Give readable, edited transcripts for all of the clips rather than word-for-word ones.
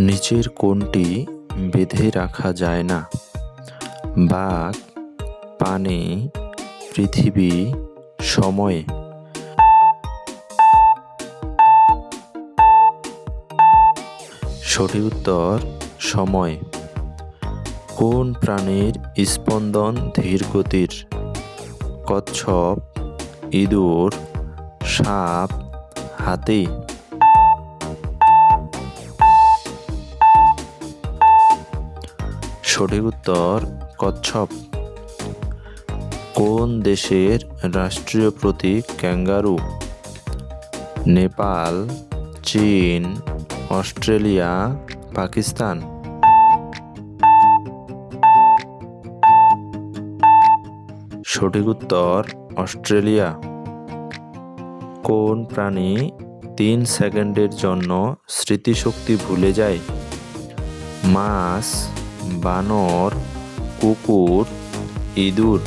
নিচের কোনটি বেঁধে রাখা যায় না? বাঘ, পানি, পৃথিবী, সময়। সঠিক উত্তর সময়। কোন প্রাণীর স্পন্দন ধীর গতির? কচ্ছপ, ইঁদুর, সাপ, হাতি। সঠিক উত্তর কচ্ছপ। কোন দেশের রাষ্ট্রীয় প্রতীক ক্যাঙ্গারু? নেপাল, চীন, অস্ট্রেলিয়া, পাকিস্তান। সঠিক উত্তর অস্ট্রেলিয়া। কোন প্রাণী 3 সেকেন্ডের জন্য স্মৃতিশক্তি ভুলে যায়? মাছ, বানর, কুকুর, ইঁদুর।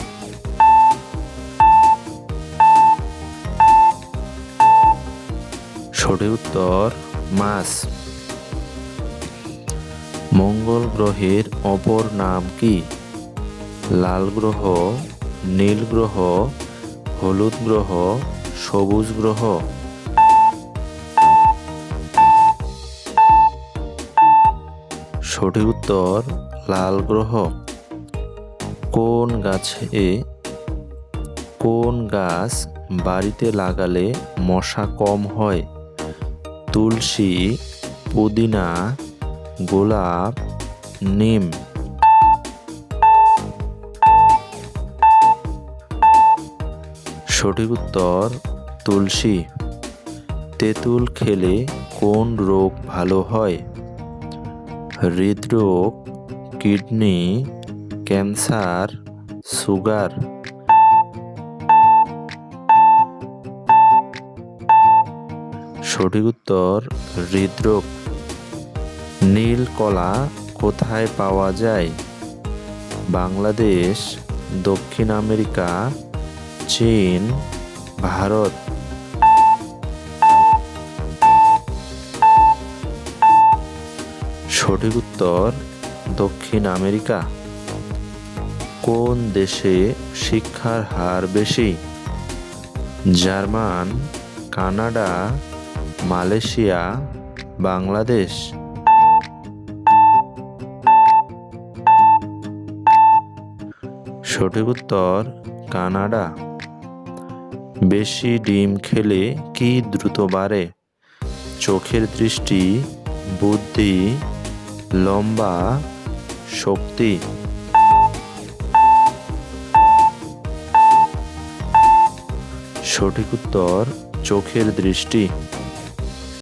সঠিক উত্তর মাছ। মঙ্গল গ্রহের অপর নাম কি? লাল গ্রহ, নীল গ্রহ, হলুদ গ্রহ, সবুজ গ্রহ। সঠিক উত্তর লাল গ্রহ। কোন গাছ বাড়িতে লাগালে মশা কম হয়? তুলসী, পুদিনা, গোলাপ, নিম। সঠিক উত্তর তুলসী। তেঁতুল খেলে কোন রোগ ভালো হয়? হৃদরোগ, কিডনি, ক্যান্সার, সুগার। সঠিক উত্তর হৃদরোগ। নীল কলা কোথায় পাওয়া যায়? বাংলাদেশ, দক্ষিণ আমেরিকা, চীন, ভারত। সঠিক উত্তর দক্ষিণ আমেরিকা। কোন দেশে শিক্ষার হার বেশি? German, Canada, Malaysia, Bangladesh. সঠিক উত্তর কানাডা। বেশি ডিম খেলে কি দ্রুত বাড়ে? চোখের দৃষ্টি, বুদ্ধি, লম্বা, শক্তি। সঠিক উত্তর চোখের দৃষ্টি।